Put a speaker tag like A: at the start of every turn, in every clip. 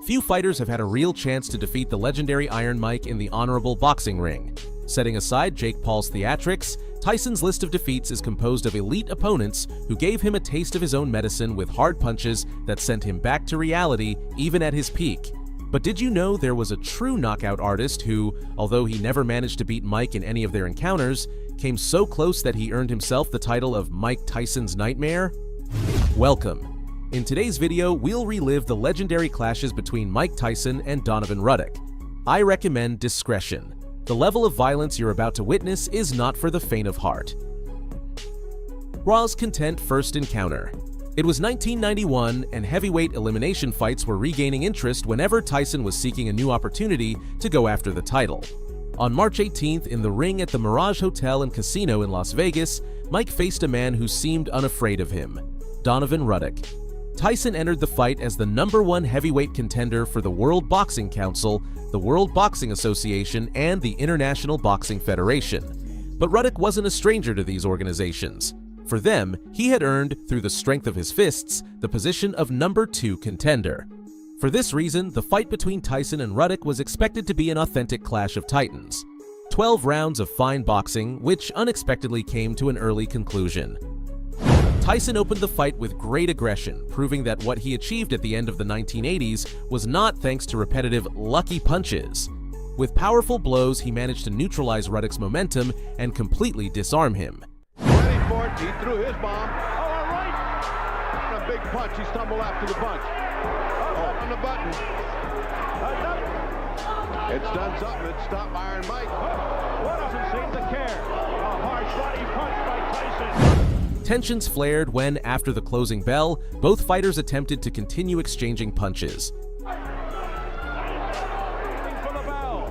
A: Few fighters have had a real chance to defeat the legendary Iron Mike in the honorable boxing ring. Setting aside Jake Paul's theatrics, Tyson's list of defeats is composed of elite opponents who gave him a taste of his own medicine with hard punches that sent him back to reality even at his peak. But did you know there was a true knockout artist who, although he never managed to beat Mike in any of their encounters, came so close that he earned himself the title of Mike Tyson's Nightmare? Welcome. In today's video, we'll relive the legendary clashes between Mike Tyson and Donovan Ruddock. I recommend discretion. The level of violence you're about to witness is not for the faint of heart. Raw's Content First Encounter. It was 1991, and heavyweight elimination fights were regaining interest whenever Tyson was seeking a new opportunity to go after the title. On March 18th, in the ring at the Mirage Hotel and Casino in Las Vegas, Mike faced a man who seemed unafraid of him, Donovan Ruddock. Tyson entered the fight as the #1 heavyweight contender for the World Boxing Council, the World Boxing Association, and the International Boxing Federation. But Ruddock wasn't a stranger to these organizations. For them, he had earned, through the strength of his fists, the position of #2 contender. For this reason, the fight between Tyson and Ruddock was expected to be an authentic clash of titans. 12 rounds of fine boxing, which unexpectedly came to an early conclusion. Tyson opened the fight with great aggression, proving that what he achieved at the end of the 1980s was not thanks to repetitive, lucky punches. With powerful blows, he managed to neutralize Ruddock's momentum and completely disarm him.
B: Ready for it, he threw his bomb. Oh, all right! A big punch, he stumbled after the punch. Oh, on the button. It's done something, it stopped Iron Mike.
C: What doesn't seem to care? A harsh body punch by Tyson.
A: Tensions flared when, after the closing bell, both fighters attempted to continue exchanging punches.
C: For the bell.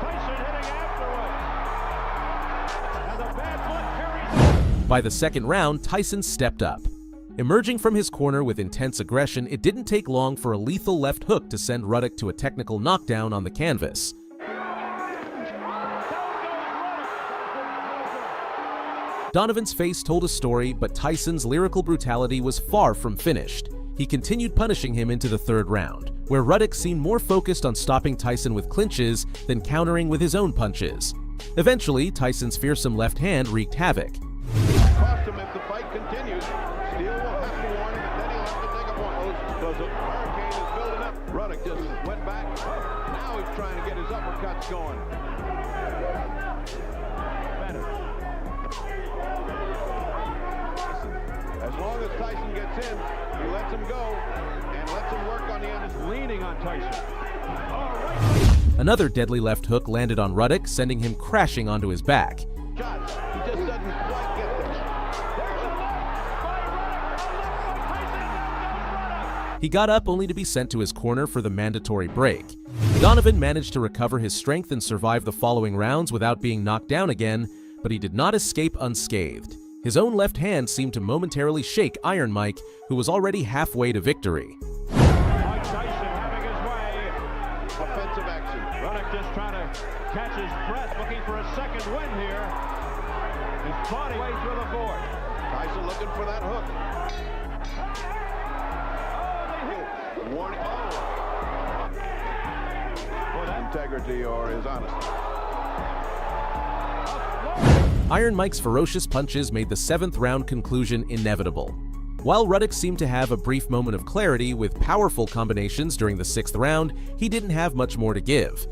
C: Tyson hitting afterward. And the bad blood carries.
A: By the second round, Tyson stepped up. Emerging from his corner with intense aggression, it didn't take long for a lethal left hook to send Ruddock to a technical knockdown on the canvas. Donovan's face told a story, but Tyson's lyrical brutality was far from finished. He continued punishing him into the third round, where Ruddock seemed more focused on stopping Tyson with clinches than countering with his own punches. Eventually, Tyson's fearsome left hand wreaked havoc.
B: Cost him if the fight continues. Steele will have to warn him, and then he'll have to take a blow because the hurricane is building up. Ruddock just went back. Now he's trying to get his uppercuts going. As long as Tyson gets in, he lets him go and lets him work on the end. He's leaning on Tyson. All right.
A: Another deadly left hook landed on Ruddock, sending him crashing onto his back.
B: Shots. He just doesn't quite get there.
A: He got up only to be sent to his corner for the mandatory break. Donovan managed to recover his strength and survive the following rounds without being knocked down again, but he did not escape unscathed. His own left hand seemed to momentarily shake Iron Mike, who was already halfway to victory.
C: Mike Tyson having his way.
B: Offensive action.
C: Ruddock just trying to catch his breath, looking for a second win here. His body way through the board.
B: Tyson looking for that hook. Warning. For that integrity or his honesty.
A: Iron Mike's ferocious punches made the 7th round conclusion inevitable. While Ruddock seemed to have a brief moment of clarity with powerful combinations during the 6th round, he didn't have much more to give.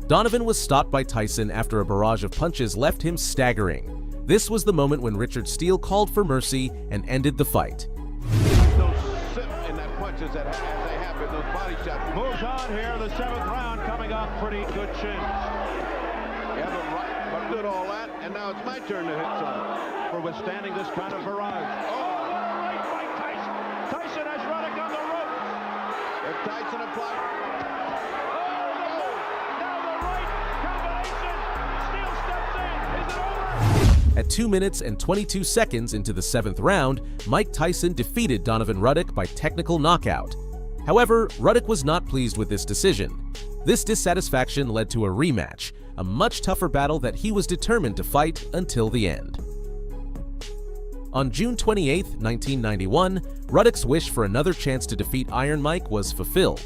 A: Donovan was stopped by Tyson after a barrage of punches left him staggering. This was the moment when Richard Steele called for mercy and ended the fight.
B: Those sit in that punches as they happen, those body shots.
C: Moves on here, the 7th round coming up, pretty good chins.
B: Yeah, but right, but did all that, and now it's my turn to hit some.
C: For withstanding this kind of barrage. Oh, right by Tyson. Tyson has Ruddock on the ropes.
B: If Tyson applied.
C: Now the right combination. Steele steps in. Is it over?
A: At 2 minutes and 22 seconds into the 7th round, Mike Tyson defeated Donovan Ruddock by technical knockout. However, Ruddock was not pleased with this decision. This dissatisfaction led to a rematch, a much tougher battle that he was determined to fight until the end. On June 28, 1991, Ruddock's wish for another chance to defeat Iron Mike was fulfilled.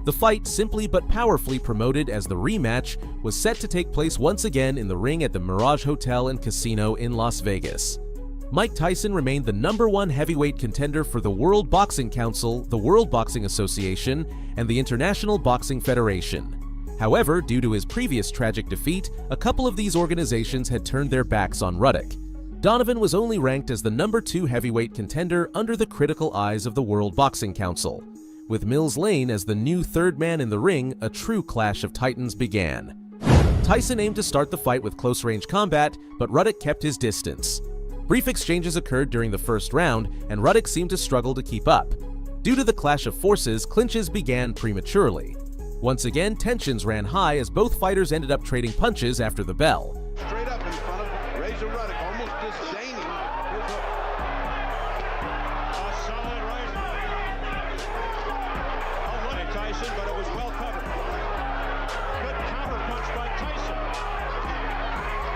A: The fight, simply but powerfully promoted as the rematch, was set to take place once again in the ring at the Mirage Hotel and Casino in Las Vegas. Mike Tyson remained the #1 heavyweight contender for the World Boxing Council, the World Boxing Association, and the International Boxing Federation. However, due to his previous tragic defeat, a couple of these organizations had turned their backs on Ruddock. Donovan was only ranked as the #2 heavyweight contender under the critical eyes of the World Boxing Council. With Mills Lane as the new third man in the ring, a true clash of titans began. Tyson aimed to start the fight with close-range combat, but Ruddock kept his distance. Brief exchanges occurred during the first round, and Ruddock seemed to struggle to keep up. Due to the clash of forces, clinches began prematurely. Once again, tensions ran high as both fighters ended up trading punches after the bell.
B: Straight up in front of Razor Ruddock, almost disdaining his hook.
C: A solid right. All right, Tyson, but it was well covered. Good counter punch by Tyson.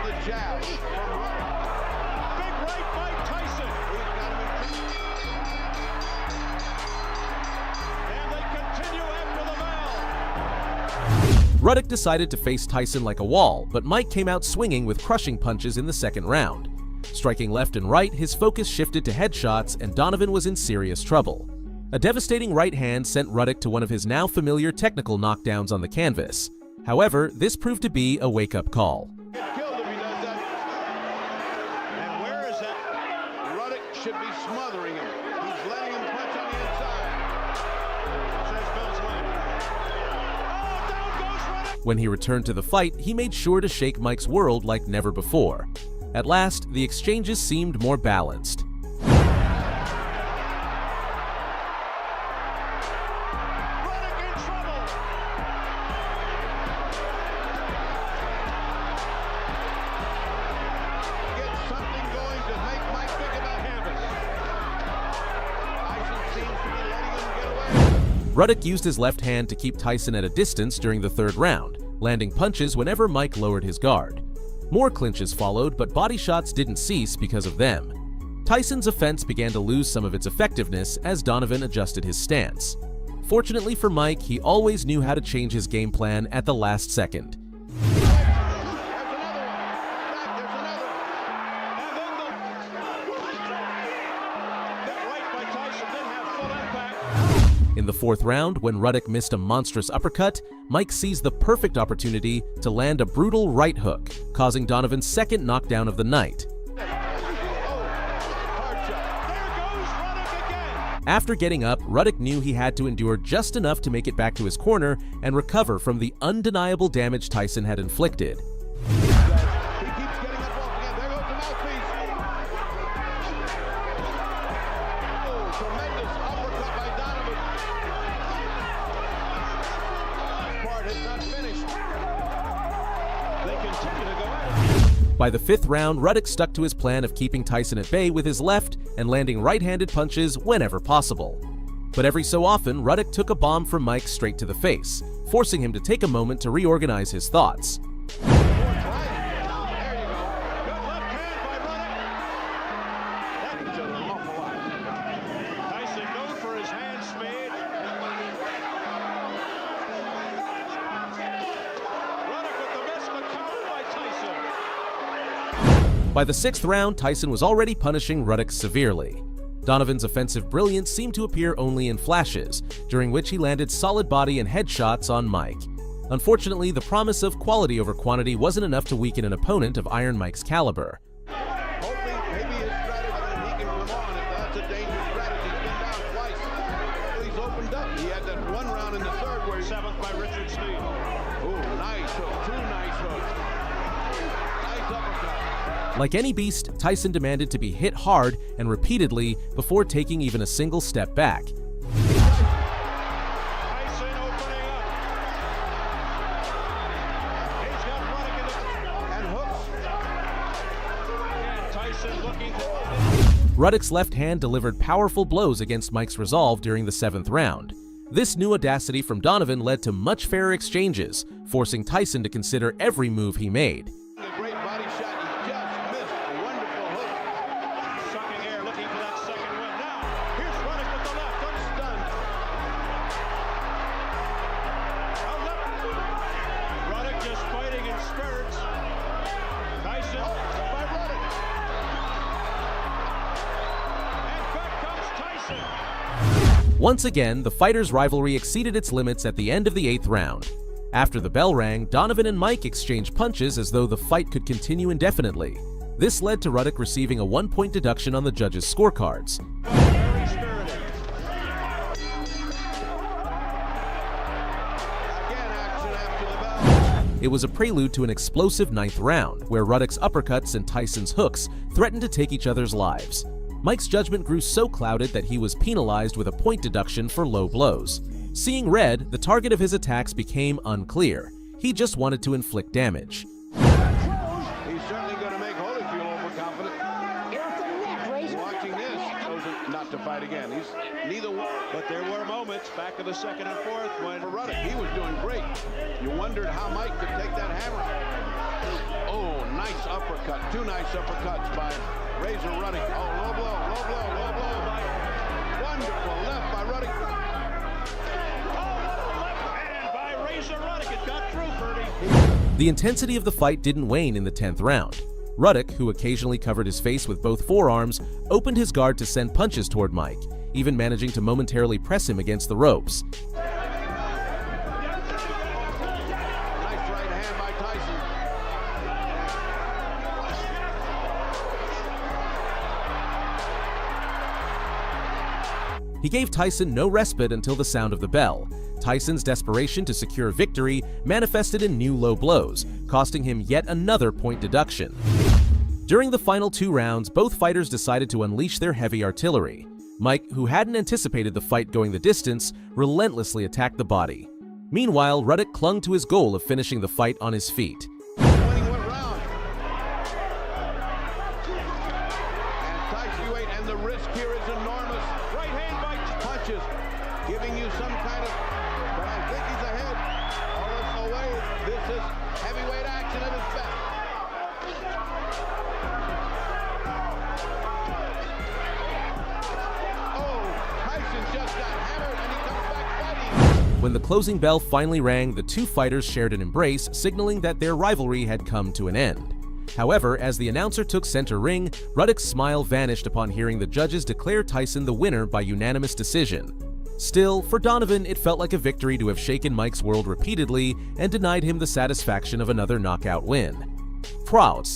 B: The jab from Ruddock.
C: Big right by Tyson.
B: He's got him in.
C: And they continue after the bell.
A: Ruddock decided to face Tyson like a wall, but Mike came out swinging with crushing punches in the second round. Striking left and right, his focus shifted to headshots, and Donovan was in serious trouble. A devastating right hand sent Ruddock to one of his now familiar technical knockdowns on the canvas. However, this proved to be a wake-up call.
B: Get killed if he does that.
C: And where is that?
B: Ruddock should be smothering him. He's letting him punch on the inside.
C: Says Mills Lane. Oh, down goes Ruddock.
A: When he returned to the fight, he made sure to shake Mike's world like never before. At last, the exchanges seemed more balanced.
C: Ruddock in trouble.
B: Get something going to make Mike think about canvas. Tyson seems to be letting him get away.
A: Ruddock used his left hand to keep Tyson at a distance during the third round, landing punches whenever Mike lowered his guard. More clinches followed, but body shots didn't cease because of them. Tyson's offense began to lose some of its effectiveness as Donovan adjusted his stance. Fortunately for Mike, he always knew how to change his game plan at the last second.
B: There's another one. Back, there's another.
C: That right by Tyson didn't have full impact.
A: In the fourth round, when Ruddock missed a monstrous uppercut, Mike seized the perfect opportunity to land a brutal right hook, causing Donovan's second knockdown of the night. After getting up, Ruddock knew he had to endure just enough to make it back to his corner and recover from the undeniable damage Tyson had inflicted.
B: He keeps getting up off again. There goes the mouthpiece. Oh, tremendous uppercut by Donovan. This part is not finished.
C: They continue to go at it.
A: By the fifth round, Ruddock stuck to his plan of keeping Tyson at bay with his left and landing right-handed punches whenever possible. But every so often, Ruddock took a bomb from Mike straight to the face, forcing him to take a moment to reorganize his thoughts.
B: There you go.
C: Good left hand by Ruddock.
B: That does an awful lot.
C: Tyson known for his hand speed. Ruddock with the miss, but countered by Tyson.
A: By the sixth round, Tyson was already punishing Ruddock severely. Donovan's offensive brilliance seemed to appear only in flashes, during which he landed solid body and headshots on Mike. Unfortunately, the promise of quality over quantity wasn't enough to weaken an opponent of Iron Mike's caliber.
B: Hoping maybe his strategy that he can come on. If that's a dangerous strategy, he's been down twice. He's opened up. He had that one round in the third where he...
C: Seventh by Richard Steele.
B: Ooh, nice hook. Two nice hooks. Nice uppercut.
A: Like any beast, Tyson demanded to be hit hard and repeatedly before taking even a single step back.
C: Tyson opening up. He's got Ruddock in the...
B: And hooks.
C: And Tyson looking for...
A: Ruddock's left hand delivered powerful blows against Mike's resolve during the seventh round. This new audacity from Donovan led to much fairer exchanges, forcing Tyson to consider every move he made.
B: A great body shot. He just missed a wonderful hook.
C: Sucking air
A: Once again, the fighters' rivalry exceeded its limits at the end of the 8th round. After the bell rang, Donovan and Mike exchanged punches as though the fight could continue indefinitely. This led to Ruddock receiving a 1-point deduction on the judges' scorecards. It was a prelude to an explosive 9th round, where Ruddock's uppercuts and Tyson's hooks threatened to take each other's lives. Mike's judgment grew so clouded that he was penalized with a point deduction for low blows. Seeing red, the target of his attacks became unclear. He just wanted to inflict damage.
B: He's certainly going to make Holyfield overconfident. Watching this, chosen not to fight again. He's neither one.
C: But there were moments back in the 2nd and 4th when
B: Ruddock, he was doing great. You wondered how Mike could take that hammer. Oh, nice uppercut. 2 nice uppercuts by Razor Ruddock. Oh, low blow, low blow, low blow. Wonderful left by Ruddock.
A: The intensity of the fight didn't wane in the 10th round. Ruddock, who occasionally covered his face with both forearms, opened his guard to send punches toward Mike, even managing to momentarily press him against the ropes.
B: Nice right hand by Tyson.
A: He gave Tyson no respite until the sound of the bell. Tyson's desperation to secure victory manifested in new low blows, costing him yet another point deduction. During the final 2 rounds, both fighters decided to unleash their heavy artillery. Mike, who hadn't anticipated the fight going the distance, relentlessly attacked the body. Meanwhile, Ruddock clung to his goal of finishing the fight on his feet.
B: Winning what round? And Tyson, and the risk here is enormous.
C: right hand by
B: Punches, giving you some kind of, but I think he's ahead. All this away, this is heavyweight action at its best. Oh, Tyson just got hammered and he comes back fighting.
A: When the closing bell finally rang, the 2 fighters shared an embrace, signaling that their rivalry had come to an end. However, as the announcer took center ring, Ruddock's smile vanished upon hearing the judges declare Tyson the winner by unanimous decision. Still, for Donovan, it felt like a victory to have shaken Mike's world repeatedly and denied him the satisfaction of another knockout win. Proud.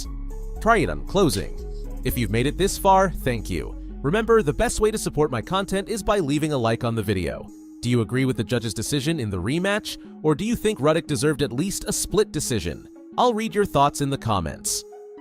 A: Try it on closing. If you've made it this far, thank you. Remember, the best way to support my content is by leaving a like on the video. Do you agree with the judge's decision in the rematch, or do you think Ruddock deserved at least a split decision? I'll read your thoughts in the comments.